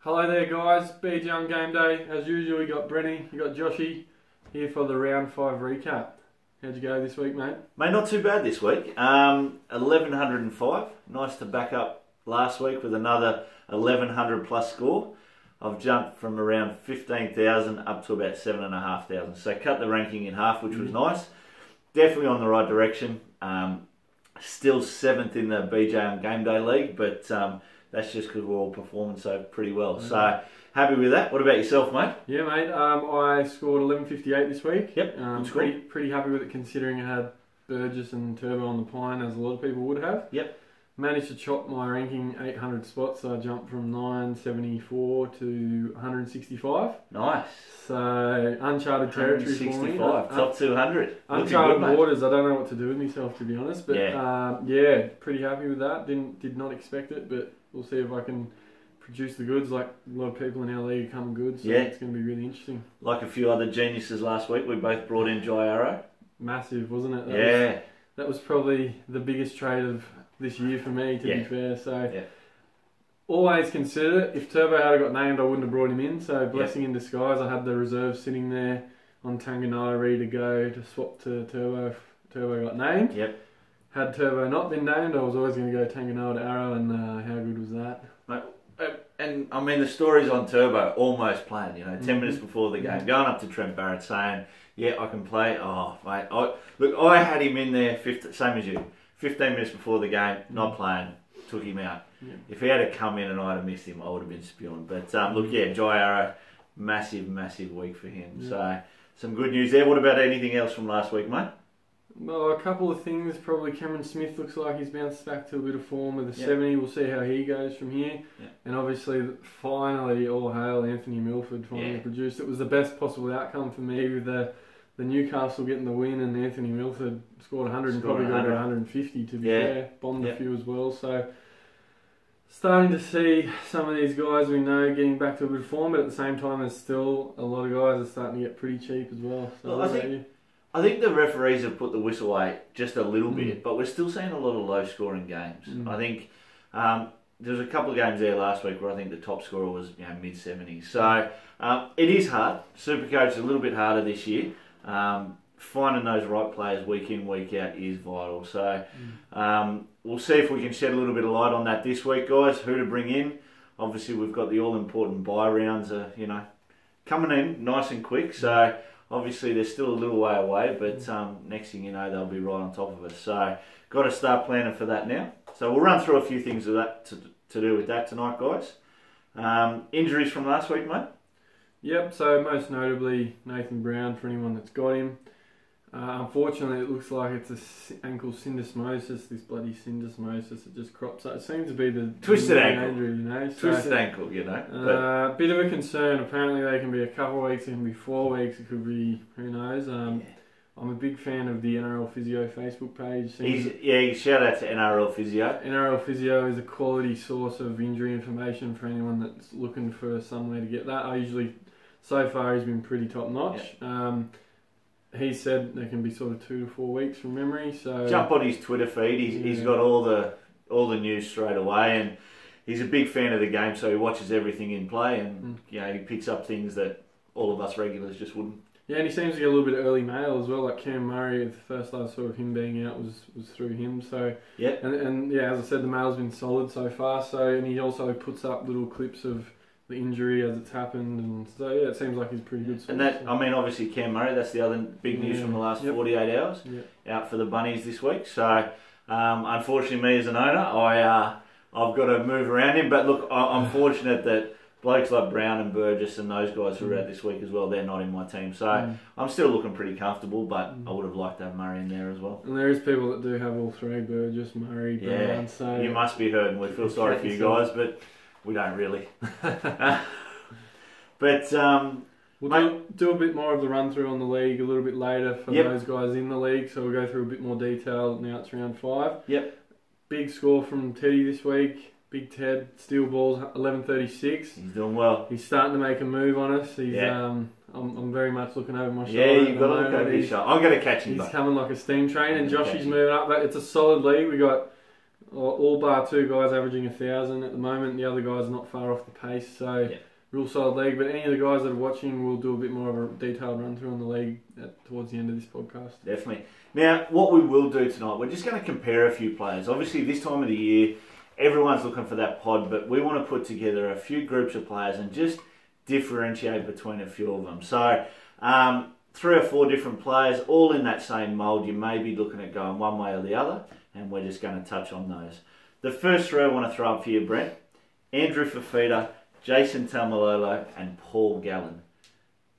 Hello there guys, bjongameday. As usual, you got Brenny, you got Joshy here for the round 5 recap. How'd you go this week, mate? Mate, not too bad this week. 1105. Nice to back up last week with another 1100 plus score. I've jumped from around 15,000 up to about 7,500. So cut the ranking in half, which was nice. Definitely on the right direction. Still 7th in the bjongameday league, but that's just because we're all performing so pretty well. So happy with that. What about yourself, mate? Yeah, mate. I scored 1158 this week. Yep. Pretty happy with it considering I had Burgess and Turbo on the pine, as a lot of people would have. Yep. Managed to chop my ranking 800 spots, so I jumped from 974 to 165. Nice. So uncharted territory for me. Top 200. Uncharted waters. I don't know what to do with myself, to be honest. But yeah, pretty happy with that. Did not expect it, but we'll see if I can produce the goods. Like a lot of people in our league come good, so it's going to be really interesting. Like a few other geniuses last week, we both brought in Jai Arrow. Massive, wasn't it? That was probably the biggest trade of this year for me, to be fair. So always consider it. If Turbo had got named, I wouldn't have brought him in. So blessing in disguise. I had the reserve sitting there on Tanganoa ready to go to swap to Turbo if Turbo got named. Yep. Had Turbo not been named, I was always going to go Tanganoa to Arrow, and how good was that? And I mean, the story's on Turbo almost playing, 10 minutes before the game, going up to Trent Barrett saying, yeah, I can play. Oh, mate, I had him in there, same as you, 15 minutes before the game, not playing, took him out. Yeah. If he had come in and I'd have missed him, I would have been spewing. But look, Jai Arrow, massive week for him. Yeah. So, some good news there. What about anything else from last week, mate? Well, a couple of things. Probably Cameron Smith looks like he's bounced back to a bit of form with a 70. We'll see how he goes from here. And obviously, finally, all hail Anthony Milford finally produced. It was the best possible outcome for me with the Newcastle getting the win, and Anthony Milford scored 100 and probably got 150 to be fair. Bombed a few as well. So starting to see some of these guys we know getting back to a bit of form, but at the same time, there's still a lot of guys that are starting to get pretty cheap as well. So I think the referees have put the whistle away just a little bit, but we're still seeing a lot of low-scoring games. I think there was a couple of games there last week where I think the top scorer was mid-70s. So it is hard. Supercoach is a little bit harder this year. Finding those right players week in, week out is vital. So we'll see if we can shed a little bit of light on that this week, guys. Who to bring in? Obviously, we've got the all-important bye rounds, coming in nice and quick. So obviously, they're still a little way away, but next thing you know, they'll be right on top of us. So, got to start planning for that now. So, we'll run through a few things of that to do with that tonight, guys. Injuries from last week, mate? Yep, so most notably Nathan Brown, for anyone that's got him. Unfortunately, it looks like it's an ankle syndesmosis, this bloody syndesmosis that just crops up. It seems to be the twisted ankle, injury, twisted ankle, But bit of a concern. Apparently, they can be a couple of weeks, it can be 4 weeks, it could be who knows. I'm a big fan of the NRL Physio Facebook page. Shout out to NRL Physio. NRL Physio is a quality source of injury information for anyone that's looking for somewhere to get that. So far, he's been pretty top notch. He said there can be sort of 2 to 4 weeks from memory. So jump on his Twitter feed. He's got all the news straight away, and he's a big fan of the game. So he watches everything in play, and he picks up things that all of us regulars just wouldn't. Yeah, and he seems to get a little bit of early mail as well. Like Cam Murray, the first I saw of him being out was through him. So and as I said, the mail's been solid so far. So and he also puts up little clips of the injury as it's happened, and so it seems like he's pretty good. And that, obviously Cam Murray, that's the other big news from the last 48 hours, out for the Bunnies this week. So unfortunately, me as an owner, I've got to move around him. But look, I'm fortunate that blokes like Brown and Burgess and those guys who are out this week as well, they're not in my team. So I'm still looking pretty comfortable, but I would have liked to have Murray in there as well. And there is people that do have all three: Burgess, Murray, Brown. So you must be hurting. We feel sorry for you guys, but we don't really. But we'll do a bit more of the run through on the league a little bit later for those guys in the league. So we'll go through a bit more detail now. It's round 5. Big score from Teddy this week. Big Ted, steel balls 11:36. He's doing well. He's starting to make a move on us. He's I'm very much looking over my shoulder. Yeah, you've got to look over your shoulder. I'm going to catch him. He's coming like a steam train, and Joshy's moving up. But it's a solid league. We got All bar 2 guys averaging 1,000 at the moment. The other guys are not far off the pace, so real solid league. But any of the guys that are watching, we'll do a bit more of a detailed run through on the league towards the end of this podcast. Definitely. Now, what we will do tonight, we're just going to compare a few players. Obviously, this time of the year, everyone's looking for that pod, but we want to put together a few groups of players and just differentiate between a few of them. So, 3 or 4 different players, all in that same mould. You may be looking at going one way or the other, and we're just going to touch on those. The first 3 I want to throw up for you, Brent: Andrew Fafita, Jason Taumalolo, and Paul Gallen.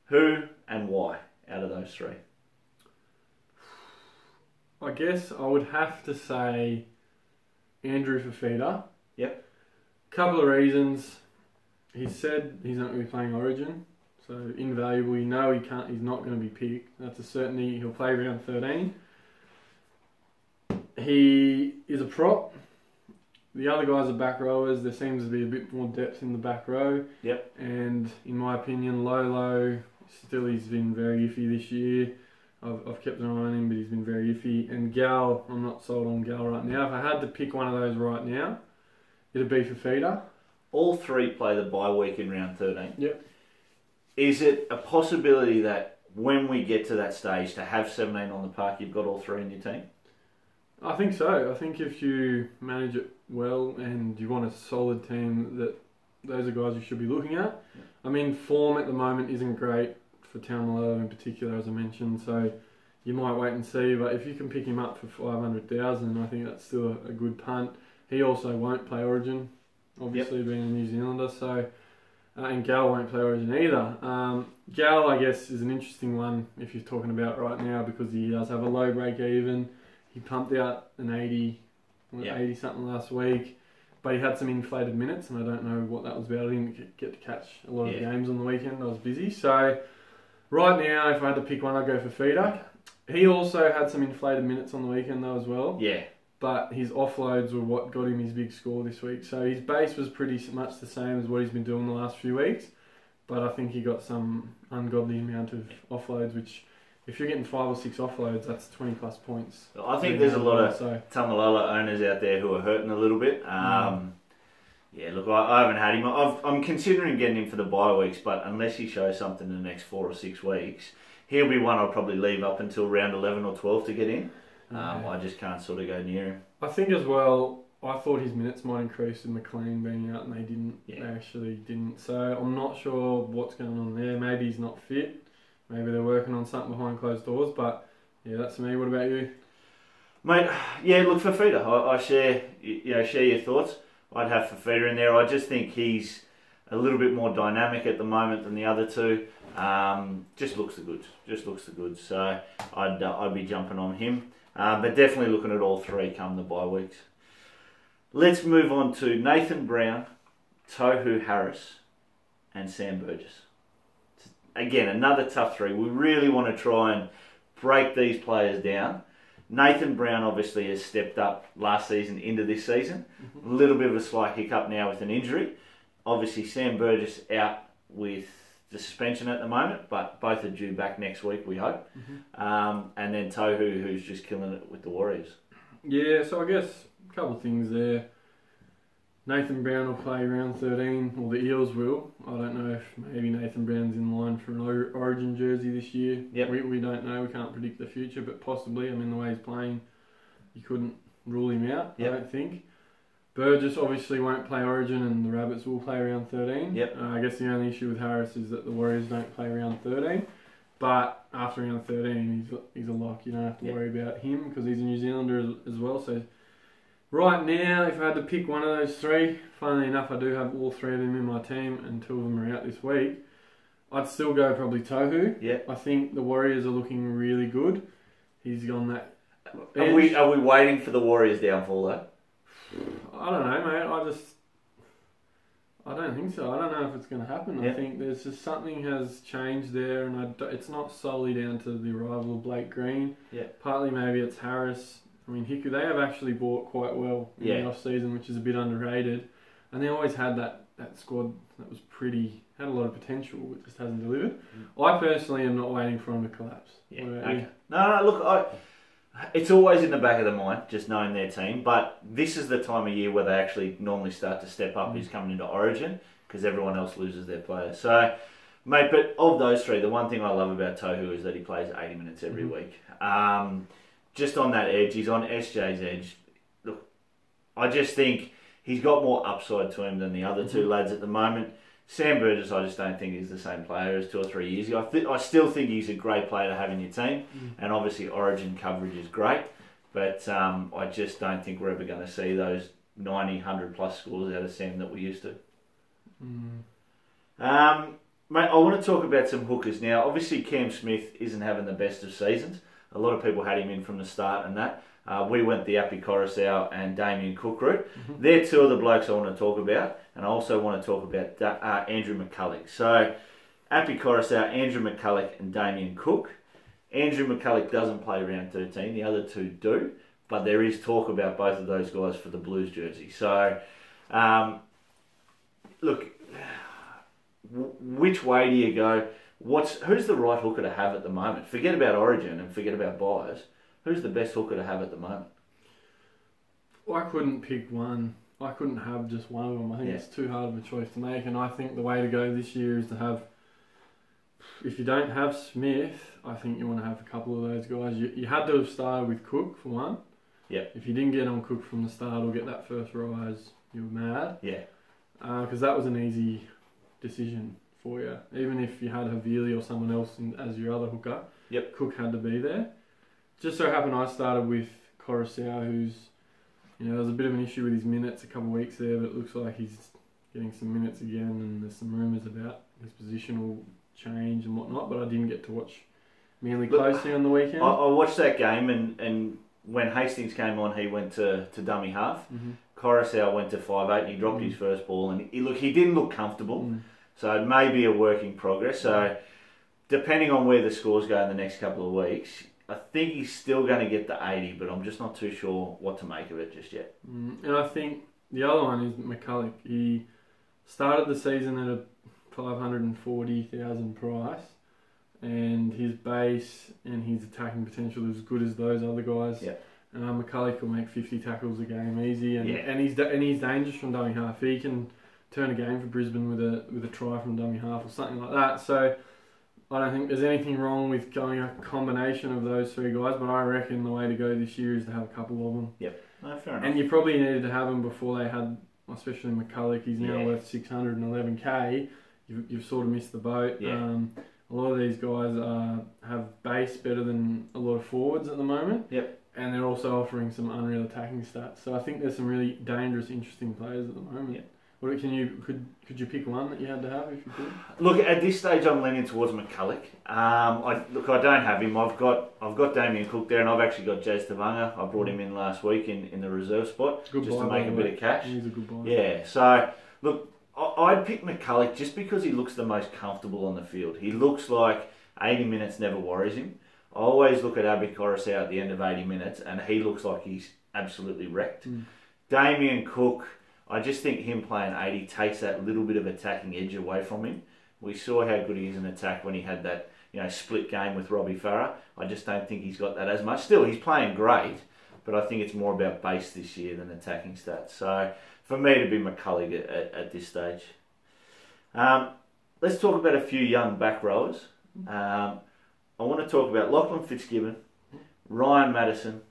Who and why out of those 3? I guess I would have to say Andrew Fafita. Yep. Couple of reasons. He said he's not going to be playing Origin, so invaluable. You know he's not going to be picked. That's a certainty. He'll play round 13. He is a prop. The other guys are back rowers. There seems to be a bit more depth in the back row. Yep. And in my opinion, Lolo, he's been very iffy this year. I've kept an eye on him, but he's been very iffy. And Gal, I'm not sold on Gal right now. If I had to pick one of those right now, it'd be Fafita. All 3 play the bye week in round 13. Yep. Is it a possibility that when we get to that stage to have 17 on the park, you've got all 3 in your team? I think so. I think if you manage it well and you want a solid team, that those are guys you should be looking at. Yep. I mean, form at the moment isn't great for Taumalolo in particular, as I mentioned, so you might wait and see, but if you can pick him up for 500,000, I think that's still a good punt. He also won't play Origin, obviously being a New Zealander, so and Gal won't play Origin either. Gal, I guess, is an interesting one if you're talking about right now, because he does have a low break even. He pumped out an 80 something last week, but he had some inflated minutes, and I don't know what that was about. I didn't get to catch a lot of the games on the weekend. I was busy, so right now, if I had to pick one, I'd go for Feeder. He also had some inflated minutes on the weekend though as well. Yeah. But his offloads were what got him his big score this week. So his base was pretty much the same as what he's been doing the last few weeks. But I think he got some ungodly amount of offloads, which if you're getting 5 or 6 offloads, that's 20 plus points. I think there's a lot of Taumalolo owners out there who are hurting a little bit. Yeah, look, I haven't had him. I'm considering getting him for the bye weeks, but unless he shows something in the next 4 or 6 weeks, he'll be one I'll probably leave up until round 11 or 12 to get in. I just can't sort of go near him. I think as well, I thought his minutes might increase with McLean being out, and they didn't. Yeah. They actually didn't. So I'm not sure what's going on there. Maybe he's not fit. Maybe they're working on something behind closed doors. But yeah, that's me. What about you, mate? Yeah, look, Fafita. I share your thoughts. I'd have Fafita in there. I just think he's a little bit more dynamic at the moment than the other 2. Just looks the goods. So I'd be jumping on him. But definitely looking at all 3 come the bye weeks. Let's move on to Nathan Brown, Tohu Harris, and Sam Burgess. Again, another tough 3. We really want to try and break these players down. Nathan Brown obviously has stepped up last season into this season. A little bit of a slight hiccup now with an injury. Obviously, Sam Burgess out with the suspension at the moment, but both are due back next week, we hope. And then Tohu, who's just killing it with the Warriors. Yeah, so I guess a couple of things there. Nathan Brown will play round 13, or the Eels will. I don't know if maybe Nathan Brown's in line for an Origin jersey this year. Yep. We don't know, we can't predict the future, but possibly. I mean, the way he's playing, you couldn't rule him out, I don't think. Burgess obviously won't play Origin, and the Rabbits will play round 13. Yep. I guess the only issue with Harris is that the Warriors don't play round 13. But after round 13, he's a lock. You don't have to worry about him because he's a New Zealander as well. So right now, if I had to pick one of those 3, funnily enough, I do have all 3 of them in my team, and 2 of them are out this week. I'd still go probably Tohu. Yeah. I think the Warriors are looking really good. He's on that edge. Are we waiting for the Warriors' downfall though? I don't know, mate. I don't think so. I don't know if it's going to happen. I think there's just something has changed there, and it's not solely down to the arrival of Blake Green. Yeah. Partly maybe it's Harris. I mean, Hiku, they have actually bought quite well in the off-season, which is a bit underrated. And they always had that squad that was had a lot of potential, but just hasn't delivered. I personally am not waiting for them to collapse. Yeah. Okay. No, look, It's always in the back of the mind, just knowing their team. But this is the time of year where they actually normally start to step up. Is coming into Origin because everyone else loses their players. So, mate, but of those three, the one thing I love about Tohu is that he plays 80 minutes every week. Just on that edge, he's on SJ's edge. Look, I just think he's got more upside to him than the other two lads at the moment. Sam Burgess, I just don't think he's the same player as 2 or 3 years ago. I still think he's a great player to have in your team, and obviously Origin coverage is great, but I just don't think we're ever going to see those 90, 100 plus scores out of Sam that we used to. Mate, I want to talk about some hookers now. Obviously Cam Smith isn't having the best of seasons. A lot of people had him in from the start and that. We went the Appy Coruscant and Damien Cook route. They're two of the blokes I want to talk about, and I also want to talk about Andrew McCulloch. So, Appy Coruscant, Andrew McCulloch and Damien Cook. Andrew McCulloch doesn't play round 13, the other two do, but there is talk about both of those guys for the Blues jersey. So, look, which way do you go? Who's the right hooker to have at the moment? Forget about Origin and forget about buyers. Who's the best hooker to have at the moment? I couldn't pick one. I couldn't have just one of them. I think it's too hard of a choice to make, and I think the way to go this year is to have, if you don't have Smith, I think you want to have a couple of those guys. You had to have started with Cook for one. Yeah. If you didn't get on Cook from the start or get that first rise, you were mad. Yeah. Because that was an easy decision for you. Even if you had Havili or someone else as your other hooker, Cook had to be there. Just so happened I started with Coruscant, who's, there was a bit of an issue with his minutes a couple of weeks there, but it looks like he's getting some minutes again, and there's some rumours about his positional change and whatnot, but I didn't get to watch Manly closely on the weekend. I watched that game, and when Hastings came on, he went to dummy half. Coruscant went to 5'8", and he dropped his first ball, and he didn't look comfortable, so it may be a work in progress. So depending on where the scores go in the next couple of weeks, I think he's still going to get the 80, but I'm just not too sure what to make of it just yet. And I think the other one is McCulloch. He started the season at a 540,000 price, and his base and his attacking potential is as good as those other guys. McCulloch will make 50 tackles a game easy, and he's dangerous from dummy half. He can turn a game for Brisbane with a try from dummy half or something like that. So I don't think there's anything wrong with going a combination of those three guys, but I reckon the way to go this year is to have a couple of them. No, fair enough. And you probably needed to have them before they had, especially McCulloch. He's now worth 611k. You've sort of missed the boat. A lot of these guys have base better than a lot of forwards at the moment. And they're also offering some unreal attacking stats. So I think there's some really dangerous, interesting players at the moment. What could you pick one that you had to have if you could? Look, at this stage, I'm leaning towards McCulloch. I don't have him. I've got Damien Cook there, and I've actually got Jazz Tavanga. I brought him in last week in the reserve spot to make a bit of cash. He's a good buy. Yeah. So look, I'd pick McCulloch just because he looks the most comfortable on the field. He looks like 80 minutes never worries him. I always look at Abby Coruscant at the end of 80 minutes, and he looks like he's absolutely wrecked. Damien Cook, I just think him playing 80 takes that little bit of attacking edge away from him. We saw how good he is in attack when he had that split game with Robbie Farah. I just don't think he's got that as much. Still, he's playing great, but I think it's more about base this year than attacking stats. So for me, to be McCulloch at this stage. Let's talk about a few young back rowers. I want to talk about Lachlan Fitzgibbon, Ryan Madison,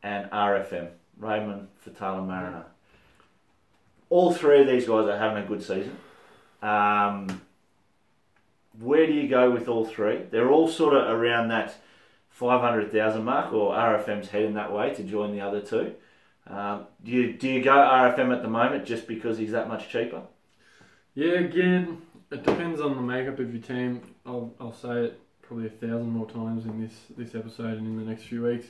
and RFM, Raymond Fatala Mariner. All three of these guys are having a good season. Where do you go with all three? They're all sort of around that 500,000 mark, or RFM's heading that way to join the other two. Do you go RFM at the moment just because he's that much cheaper? Yeah, again, it depends on the makeup of your team. I'll say it probably 1,000 more times in this episode and in the next few weeks.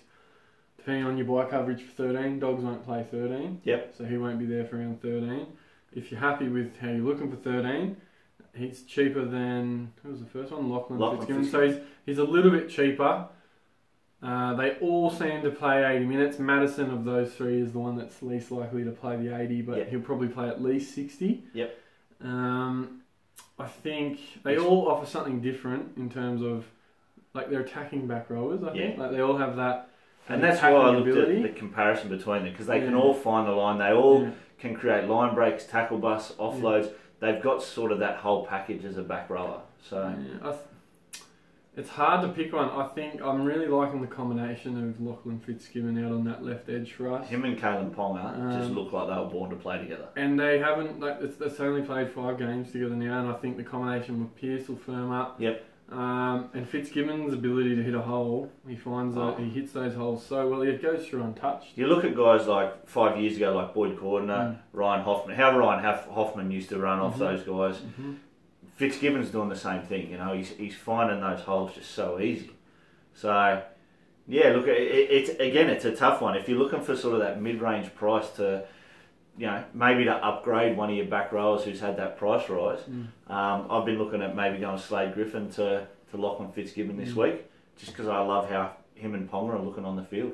Depending on your buy coverage for 13, Dogs won't play 13. So he won't be there for around 13. If you're happy with how you're looking for 13, he's cheaper than, who was the first one? Lachlan Fitzgibbon. So he's a little bit cheaper. They all seem to play 80 minutes. Madison of those three is the one that's least likely to play the 80, but he'll probably play at least 60. I think they all offer something different in terms of, like, they're attacking back rowers, I think. Like, they all have that And that's why I looked at the comparison between them, because they can all find the line. They all can create line breaks, tackle busts, offloads. Yeah. They've got sort of that whole package as a back rower. So it's hard to pick one. I think I'm really liking the combination of Lachlan Fitzgibbon out on that left edge for us. Him and Kalen Ponga just look like they were born to play together. And they haven't, it's only played 5 games together now, and I think the combination with Pearce will firm up. Yep. And Fitzgibbon's ability to hit a hole, he finds that he hits those holes so well, it goes through untouched. You look at guys like 5 years ago, like Boyd Cordner, Ryan Hoffman, how Ryan Hoffman used to run off those guys. Fitzgibbon's doing the same thing, you know, he's finding those holes just so easy. So, yeah, look, it's a tough one. If you're looking for sort of that mid-range price to, you know, maybe to upgrade one of your back rowers who's had that price rise, I've been looking at maybe going Slade Griffin to Lachlan Fitzgibbon this week, just because I love how him and Ponga are looking on the field.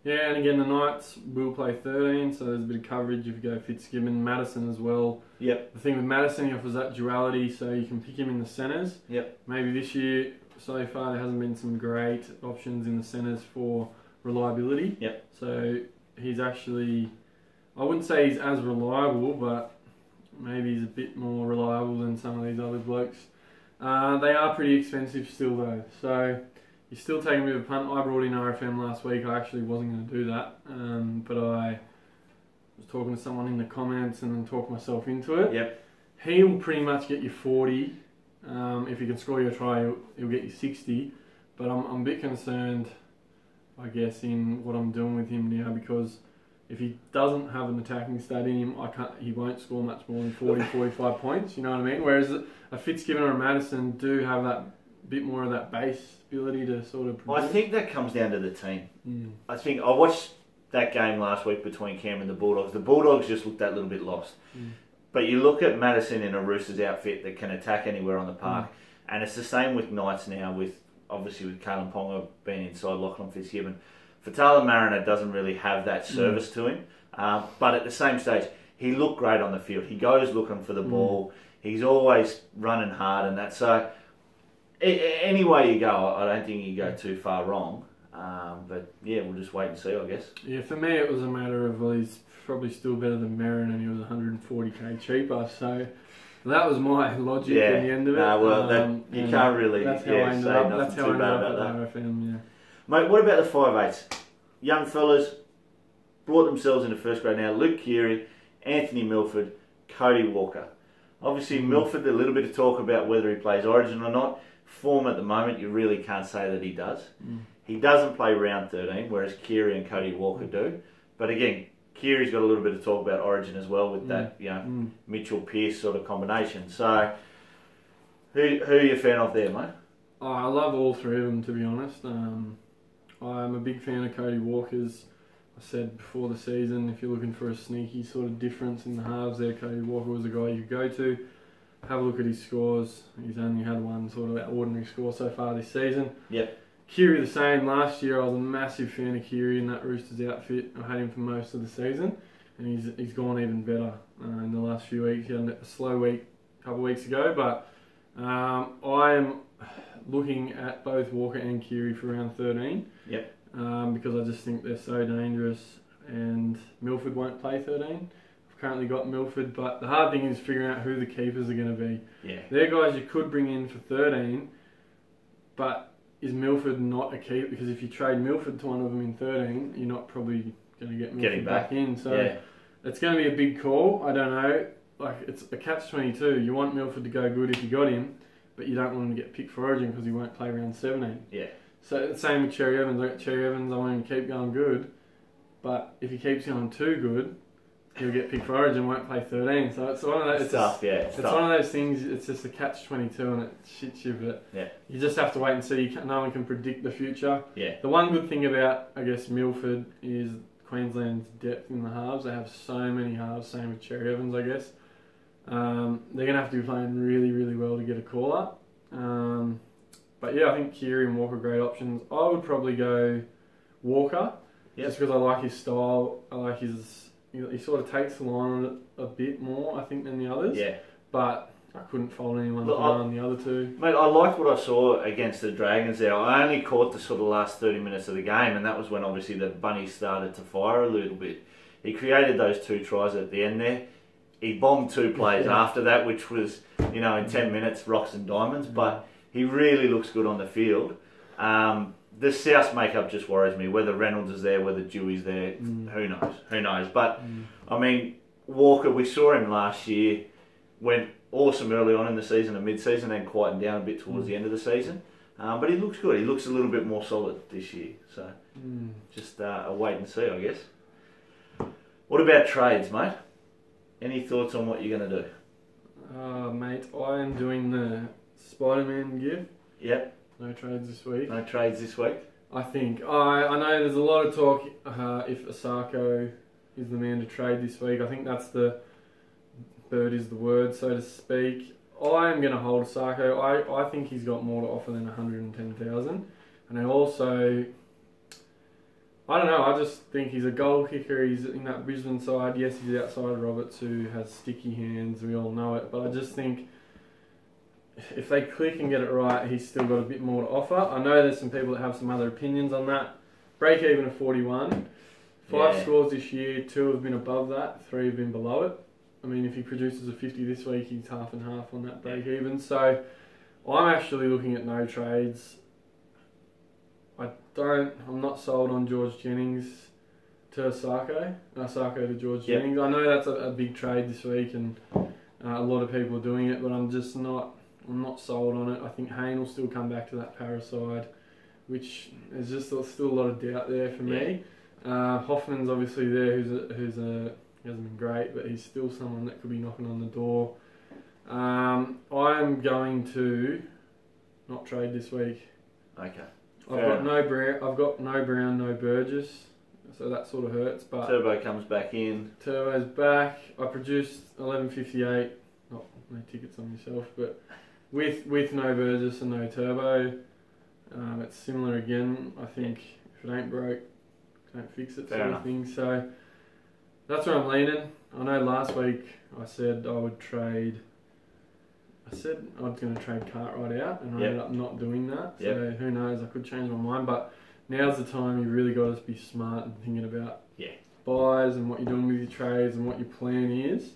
Yeah, and again, the Knights will play 13, so there's a bit of coverage if you go Fitzgibbon. Madison as well. Yep. The thing with Madison, he offers that duality, so you can pick him in the centres. Yep. Maybe this year, so far, there hasn't been some great options in the centres for reliability. Yep. So he's actually, I wouldn't say he's as reliable, but maybe he's a bit more reliable than some of these other blokes. They are pretty expensive still though, so you're still taking a bit of a punt. I brought in RFM last week. I actually wasn't going to do that, but I was talking to someone in the comments and then talked myself into it. Yep. He'll pretty much get you 40. If you can score your try, he'll get you 60. But I'm a bit concerned, I guess, in what I'm doing with him now, because if he doesn't have an attacking stat in him, he won't score much more than 40, 45 points, you know what I mean? Whereas a Fitzgibbon or a Madison do have that bit more of that base ability to sort of produce. I think that comes down to the team. I think I watched that game last week between Cam and the Bulldogs. The Bulldogs just looked that little bit lost. But you look at Madison in a Roosters outfit that can attack anywhere on the park, and it's the same with Knights now, obviously with Kalen Ponga being inside Lachlan Fitzgibbon. Fatala Mariner doesn't really have that service to him, but at the same stage, he looked great on the field. He goes looking for the ball. He's always running hard and that. So any way you go, I don't think you go too far wrong. But yeah, we'll just wait and see, I guess. Yeah, for me it was a matter of, well, he's probably still better than Merrin and he was 140k cheaper. So that was my logic in the end of it. You can't really that's how I ended up. That's how I ended up at RFM, yeah. Mate, what about the 5'8"s? Young fellas, brought themselves into first grade now. Luke Keary, Anthony Milford, Cody Walker. Obviously, Milford, a little bit of talk about whether he plays Origin or not. Form at the moment, you really can't say that he does. He doesn't play round 13, whereas Keary and Cody Walker do. But again, Keary's got a little bit of talk about Origin as well with that, Mitchell Pearce sort of combination. So, who are you a fan of there, mate? Oh, I love all three of them, to be honest. I'm a big fan of Cody Walker's. I said before the season, if you're looking for a sneaky sort of difference in the halves there, Cody Walker was a guy you could go to. Have a look at his scores. He's only had one sort of ordinary score so far this season. Yep. Keary the same. Last year I was a massive fan of Keary in that Roosters outfit. I had him for most of the season, and he's gone even better in the last few weeks. He had a slow week a couple of weeks ago, but I am looking at both Walker and Keary for round 13. Yep. Because I just think they're so dangerous, and Milford won't play 13. I've currently got Milford, but the hard thing is figuring out who the keepers are going to be. Yeah. They're guys you could bring in for 13, but is Milford not a keeper? Because if you trade Milford to one of them in 13, you're not probably going to get Milford back in. So it's going to be a big call. I don't know. Like, it's a catch-22. You want Milford to go good if you got him, but you don't want him to get picked for Origin because he won't play round 17. Yeah. So same with Cherry Evans. I got Cherry Evans. I want him to keep going good, but if he keeps going too good, he'll get picked for Origin. Won't play 13. So it's one of those. It's tough. Yeah. It's one of those things. It's just a catch-22, and it shits you. But you just have to wait and see. No one can predict the future. Yeah. The one good thing about, I guess, Milford is Queensland's depth in the halves. They have so many halves. Same with Cherry Evans, I guess. They're going to have to be playing really, really well to get a call up. But yeah, I think Keary and Walker are great options. I would probably go Walker, just because I like his style. I like his... He sort of takes the line on it a bit more, I think, than the others. Yeah. But couldn't fault anyone Look, for on the other two. Mate, I liked what I saw against the Dragons there. I only caught the sort of last 30 minutes of the game, and that was when obviously the Bunnies started to fire a little bit. He created those 2 tries at the end there. He bombed 2 plays after that, which was, in 10 minutes, rocks and diamonds, but he really looks good on the field. The South makeup just worries me. Whether Reynolds is there, whether Dewey's there, who knows? Who knows? But, I mean, Walker, we saw him last year, went awesome early on in the season and mid-season, and quietened down a bit towards the end of the season. But he looks good. He looks a little bit more solid this year. So, just a wait and see, I guess. What about trades, mate? Any thoughts on what you're going to do? Mate, I am doing the Spider-Man give. Yep. No trades this week. No trades this week? I think. I know there's a lot of talk if Osako is the man to trade this week. I think that's the bird is the word, so to speak. I am going to hold Osako. I think he's got more to offer than 110,000. And I also... I don't know, I just think he's a goal kicker. He's in that Brisbane side. Yes, he's outside of Roberts, who has sticky hands. We all know it. But I just think if they click and get it right, he's still got a bit more to offer. I know there's some people that have some other opinions on that. Break even of 41. 5 scores this year. 2 have been above that. 3 have been below it. I mean, if he produces a 50 this week, he's half and half on that break even. So I'm actually looking at no trades. I'm not sold on George Jennings to Osako to George Jennings. I know that's a big trade this week, and a lot of people are doing it, but I'm not sold on it. I think Hayne will still come back to that para side, which is just still a lot of doubt there for me. Hoffman's obviously there, he hasn't been great, but he's still someone that could be knocking on the door. I am going to not trade this week. Okay. I've got no Brown, no Burgess, so that sort of hurts. But Turbo comes back in. Turbo's back. I produced 11.58. Not no tickets on myself, but with no Burgess and no Turbo, it's similar again. I think if it ain't broke, don't fix it, sort of thing. So that's where I'm leaning. I know last week I said I would trade. I said I was going to trade Cartwright out, and I ended up not doing that. So who knows? I could change my mind. But now's the time you really got to be smart and thinking about buys and what you're doing with your trades and what your plan is.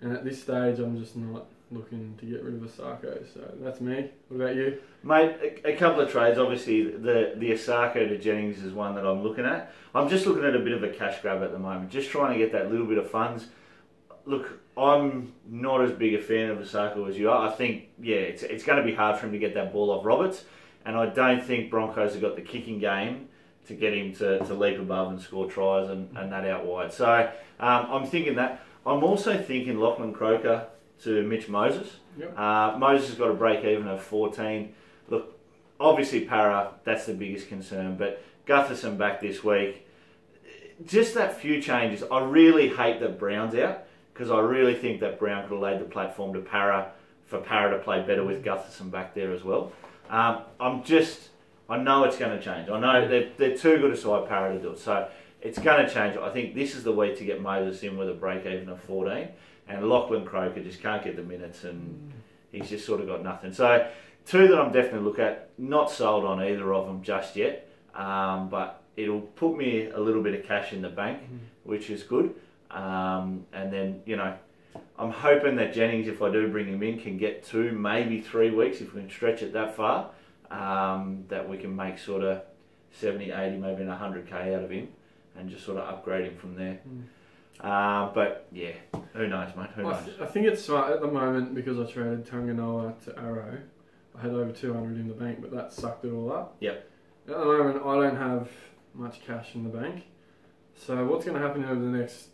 And at this stage, I'm just not looking to get rid of Osako. So that's me. What about you, mate? A couple of trades. Obviously, the Osako to Jennings is one that I'm looking at. I'm just looking at a bit of a cash grab at the moment, just trying to get that little bit of funds. Look, I'm not as big a fan of Osako as you are. I think, it's going to be hard for him to get that ball off Roberts, and I don't think Broncos have got the kicking game to get him to leap above and score tries and that out wide. So I'm thinking that. I'm also thinking Lachlan Croker to Mitch Moses. Moses has got a break even of 14. Look, obviously Para, that's the biggest concern, but Gutherson back this week. Just that few changes. I really hate that Brown's out, because I really think that Brown could have laid the platform to Para, for Para to play better with Gutherson back there as well. I know it's going to change. I know they're too good a side, Para, to do it. So it's going to change. I think this is the week to get Moses in with a break even of 14. And Lachlan Croker just can't get the minutes, and he's just sort of got nothing. So 2 that I'm definitely looking at. Not sold on either of them just yet. But it'll put me a little bit of cash in the bank, which is good. And then, I'm hoping that Jennings, if I do bring him in, can get 2, maybe 3 weeks, if we can stretch it that far, that we can make sort of 70, 80, maybe 100k out of him, and just sort of upgrade him from there. But yeah, who knows, mate? Who knows? I think it's smart at the moment, because I traded Tanganoa to Arrow. I had over 200 in the bank, but that sucked it all up. At the moment, I don't have much cash in the bank. So what's going to happen over the next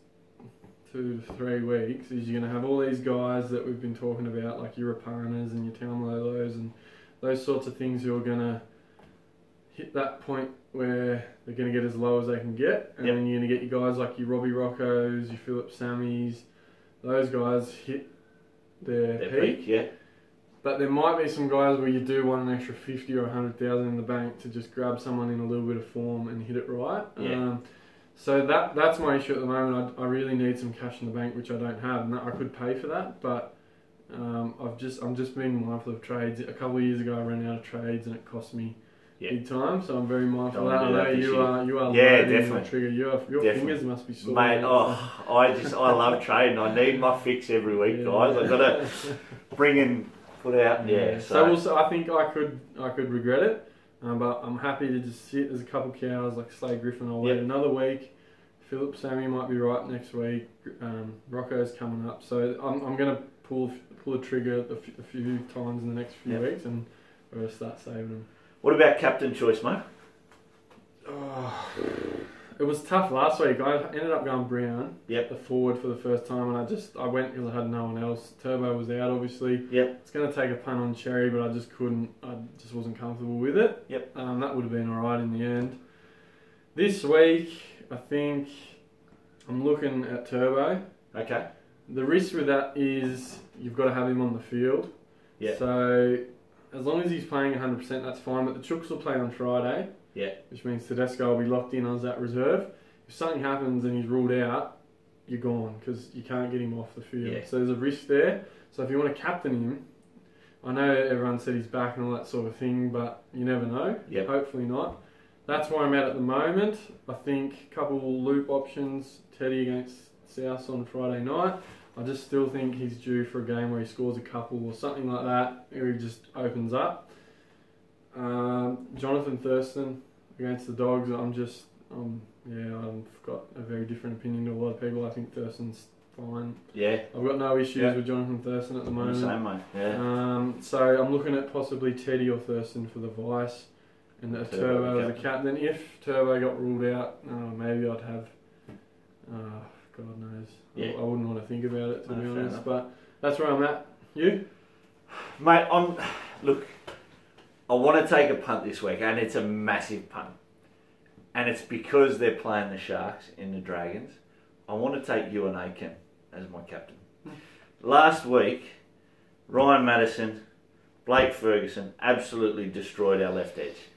2 to 3 weeks is you're going to have all these guys that we've been talking about, like your Rapanas and your Taumalolos and those sorts of things, who are going to hit that point where they're going to get as low as they can get, and then you're going to get your guys like your Robbie Roccos, your Philip Sammies, those guys hit their peak. But there might be some guys where you do want an extra 50 or 100,000 in the bank to just grab someone in a little bit of form and hit it right. So that's my issue at the moment. I really need some cash in the bank, which I don't have, and I could pay for that, but I'm just being mindful of trades. A couple of years ago, I ran out of trades and it cost me big time. So I'm very mindful of that. I know you are. Yeah, definitely. Trigger. Your fingers must be sore, mate. I love trading. I need my fix every week, guys. I've got to bring in, put out. Yeah. So I think I could regret it, but I'm happy to just sit. There's a couple of cows like Slade Griffin. I'll wait another week. Philip Sammy might be right next week. Rocco's coming up, so I'm going to pull the trigger a few times in the next few weeks, and we're going to start saving them. What about captain choice, mate? It was tough last week. I ended up going Brown, the forward for the first time, and I went because I had no one else. Turbo was out, obviously. It's going to take a punt on Cherry, but I just couldn't. I just wasn't comfortable with it. That would have been alright in the end. This week, I think I'm looking at Turbo. Okay. The risk with that is you've got to have him on the field. So as long as he's playing 100%, that's fine. But the Chooks will play on Friday. Which means Tedesco will be locked in as that reserve. If something happens and he's ruled out, you're gone because you can't get him off the field. So there's a risk there. So if you want to captain him, I know everyone said he's back and all that sort of thing, but you never know. Hopefully not. That's where I'm at the moment. I think a couple loop options, Teddy against South on Friday night. I just still think he's due for a game where he scores a couple or something like that, where he just opens up. Jonathan Thurston against the Dogs, I've got a very different opinion to a lot of people. I think Thurston's fine. I've got no issues with Jonathan Thurston at the moment. Same, mate. So I'm looking at possibly Teddy or Thurston for the vice. And a Turbo as a captain. If Turbo got ruled out, maybe I'd have. God knows. I wouldn't want to think about it, to be honest. But that's where I'm at. You, mate. Look. I want to take a punt this week, and it's a massive punt. And it's because they're playing the Sharks in the Dragons. I want to take Ewan Aiken as my captain. Last week, Ryan Madison, Blake Ferguson absolutely destroyed our left edge.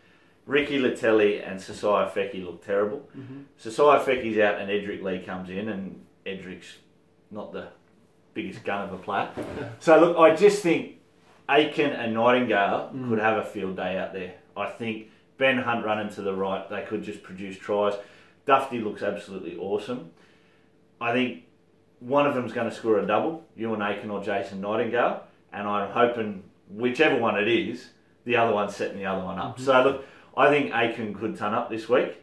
Ricky Latelli and Sasai Feki look terrible. Sasai Feki's out and Edric Lee comes in, and Edric's not the biggest gun of a player. So look, I just think Aiken and Nightingale could have a field day out there. I think Ben Hunt running to the right, they could just produce tries. Dufty looks absolutely awesome. I think one of them's going to score a double, Ewan Aiken or Jason Nightingale, and I'm hoping whichever one it is, the other one's setting the other one up. So look, I think Aiken could turn up this week.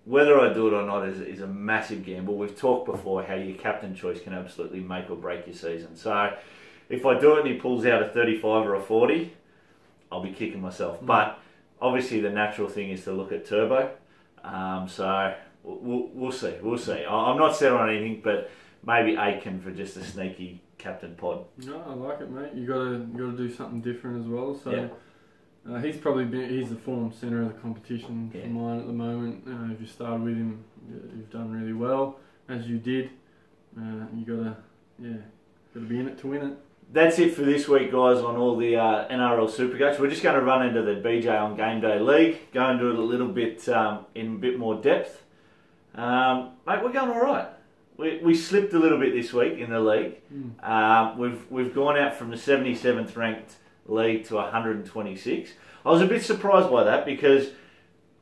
Whether I do it or not is a massive gamble. We've talked before how your captain choice can absolutely make or break your season. So if I do it and he pulls out a 35 or a 40, I'll be kicking myself. But obviously the natural thing is to look at Turbo. So we'll see. I'm not set on anything, but maybe Aiken for just a sneaky captain pod. No, I like it, mate. You got to do something different as well. So. He's the form centre of the competition for mine at the moment. If you started with him, you've done really well, as you did. You gotta be in it to win it. That's it for this week, guys, on all the NRL Supercoach. We're just going to run into the BJ on Game Day League, go into it a little bit in a bit more depth. Mate, we're going all right. We slipped a little bit this week in the league. We've gone out from the 77th ranked league to 126. I was a bit surprised by that because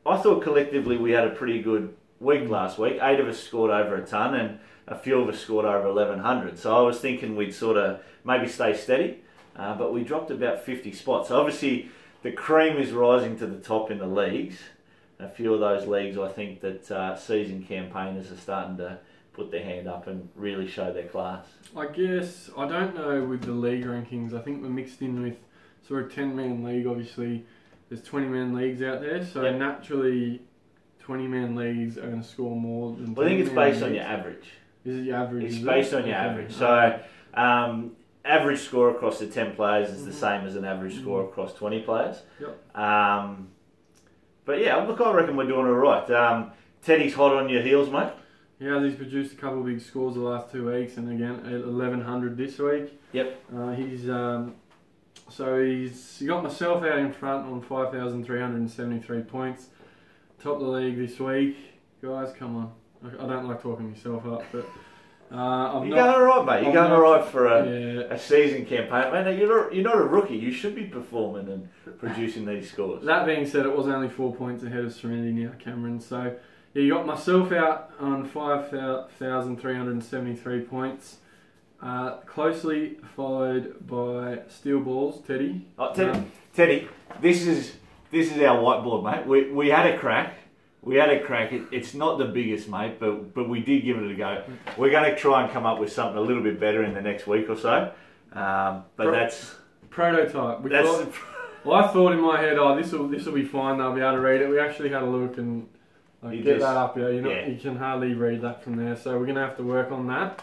I thought collectively we had a pretty good week last week. 8 of us scored over a ton and a few of us scored over 1100. So I was thinking we'd sort of maybe stay steady, but we dropped about 50 spots. So obviously the cream is rising to the top in the leagues. A few of those leagues I think that seasoned campaigners are starting to put their hand up and really show their class. I guess, I don't know with the league rankings, I think we're mixed in with, so we're a 10-man league, obviously there's 20-man leagues out there, so naturally 20-man leagues are going to score more than 10-man I think it's based on leagues. your average. Is it your average? It's based on your average. So average score across the 10 players is the same as an average score across 20 players. But yeah, look, I reckon we're doing all right. Teddy's hot on your heels, mate. Yeah, he's produced a couple of big scores the last 2 weeks, and again 1100 this week. He's got myself out in front on 5,373 points. Top of the league this week, guys. Come on, I don't like talking myself up, but You're going alright, mate. You're going alright for a season campaign, mate. You're not a rookie. You should be performing and producing these scores. That being said, it was only 4 points ahead of Serenity now, Cameron. So yeah, you got myself out on 5,373 points. Closely followed by Steel Balls, Teddy. Oh, Teddy, this is our whiteboard, mate. We had a crack. It's not the biggest, mate, but we did give it a go. We're going to try and come up with something a little bit better in the next week or so. That's prototype. I thought in my head, this will be fine. They'll be able to read it. We actually had a look and that up. You can hardly read that from there. So we're going to have to work on that.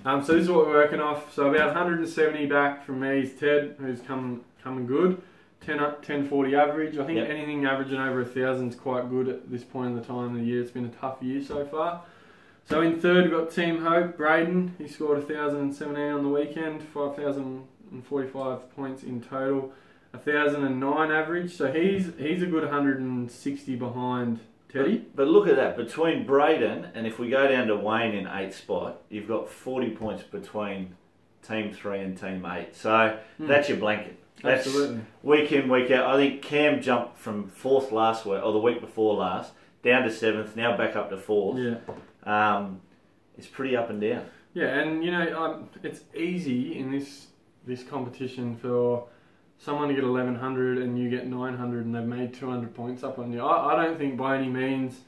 So this is what we're working off. So about 170 back from me is Ted, who's coming good. 1040 average. I think anything averaging over 1,000 is quite good at this point in the time of the year. It's been a tough year so far. So in third we've got Team Hope, Braden. He scored 1,017 on the weekend, 5,045 points in total, 1,009 average. So he's a good 160 behind Teddy. But look at that, between Braden and if we go down to Wayne in 8th spot, you've got 40 points between Team 3 and Team 8. So that's your blanket. Absolutely. Week in, week out. I think Cam jumped from 4th last week, or the week before last, down to 7th, now back up to 4th. Yeah. It's pretty up and down. Yeah, and it's easy in this competition for someone to get 1,100 and you get 900 and they've made 200 points up on you. I don't think by any means,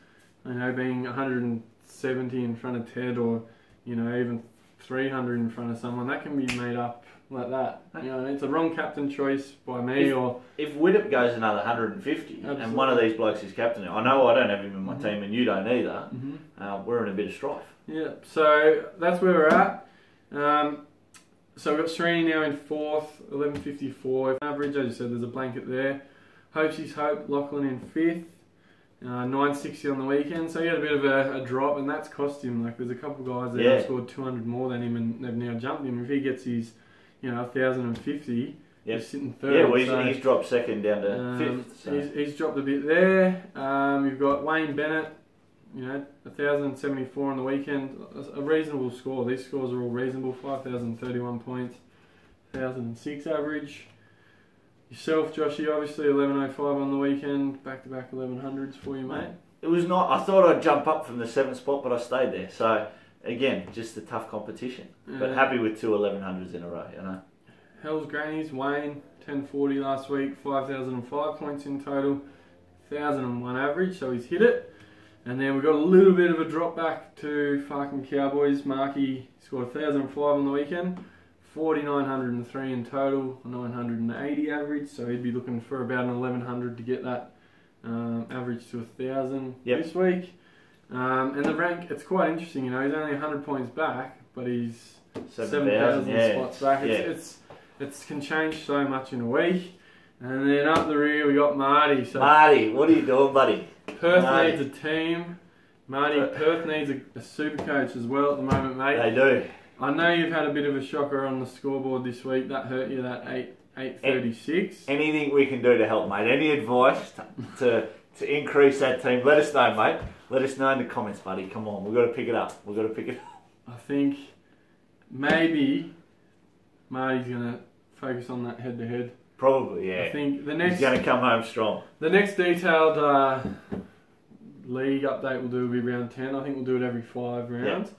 being 170 in front of Ted or, even 300 in front of someone, that can be made up like that. It's a wrong captain choice by me. If Widdop goes another 150 Absolutely. And one of these blokes is captain, I know I don't have him in my team and you don't either, we're in a bit of strife. Yeah, so that's where we're at. So we've got Srini now in 4th, 1154 average. As you said, there's a blanket there. Hopesy's Hope, Lachlan in 5th, 960 on the weekend. So he had a bit of a drop, and that's cost him. There's a couple of guys there who scored 200 more than him, and they've now jumped him. If he gets his 1,050, he's sitting 3rd. Yeah, well, he's dropped 2nd down to 5th. So. He's dropped a bit there. You've got Wayne Bennett, 1,074 on the weekend. A reasonable score. These scores are all reasonable. 5,031 points, 1,006 average. Yourself, Joshy, obviously 1,105 on the weekend. Back-to-back 1,100s for you, mate. It was not. I thought I'd jump up from the 7th spot, but I stayed there. So again, just a tough competition. But happy with 2 1,100s in a row, Hell's Grannies, Wayne, 1,040 last week, 5,005 points in total, 1,001 average, so he's hit it. And then we've got a little bit of a drop back to fucking Cowboys. Marky scored 1,005 on the weekend, 4,903 in total, 980 average, so he'd be looking for about an 1,100 to get that average to 1,000 this week. And the rank, it's quite interesting, he's only 100 points back, but he's 7,000 spots back. It can change so much in a week. And then up the rear we got Marty. So Marty, what are you doing, buddy? Perth needs a team. Marty, Perth needs a super coach as well at the moment, mate. They do. I know you've had a bit of a shocker on the scoreboard this week. That hurt you, that 836. Anything we can do to help, mate. Any advice to increase that team? Let us know, mate. Let us know in the comments, buddy. Come on, we've got to pick it up. I think maybe Marty's going to focus on that head-to-head. Probably, yeah. I think he's going to come home strong. The next detailed league update we'll do will be round 10. I think we'll do it every 5 rounds.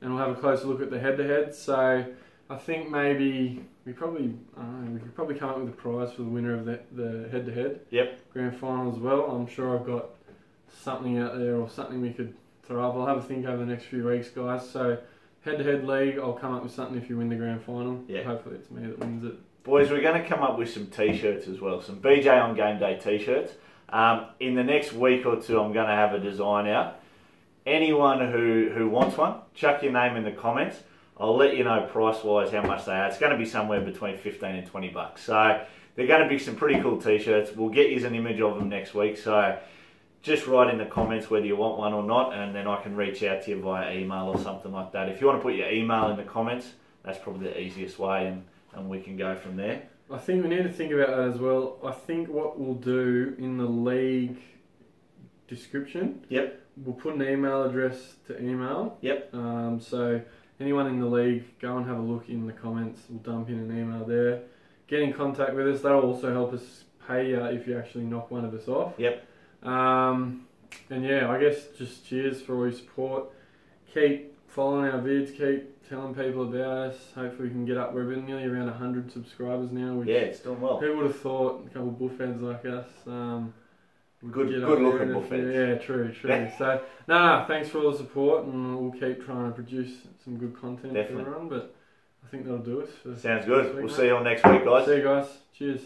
And we'll have a closer look at the head-to-head. So I think maybe we could probably come up with a prize for the winner of the head-to-head. Grand final as well. I'm sure I've got something out there or something we could throw up. I'll have a think over the next few weeks, guys. So head-to-head league, I'll come up with something if you win the grand final. Hopefully it's me that wins it. Boys, we're going to come up with some t-shirts as well. Some BJ on Game Day t-shirts. In the next week or two, I'm going to have a design out. Anyone who wants one, chuck your name in the comments. I'll let you know price-wise how much they are. It's going to be somewhere between 15 and 20 bucks. So they're going to be some pretty cool t-shirts. We'll get you an image of them next week. So just write in the comments whether you want one or not, and then I can reach out to you via email or something like that. If you want to put your email in the comments, that's probably the easiest way, and we can go from there. I think we need to think about that as well. I think what we'll do in the league description, we'll put an email address to email. Yep. So anyone in the league, go and have a look in the comments. We'll dump in an email there. Get in contact with us. That'll also help us pay you if you actually knock one of us off. Yep. And yeah, I guess just cheers for all your support. Keep following our vids. Keep telling people about us. Hopefully we can get up. We're nearly around 100 subscribers now. Which, yeah, it's doing well. Who would have thought a couple of bullfeds like us? Good looking bullfeds. Yeah, true. So, thanks for all the support, and we'll keep trying to produce some good content for everyone. But I think that'll do us. Sounds good. We'll see you all next week, guys. See you guys. Cheers.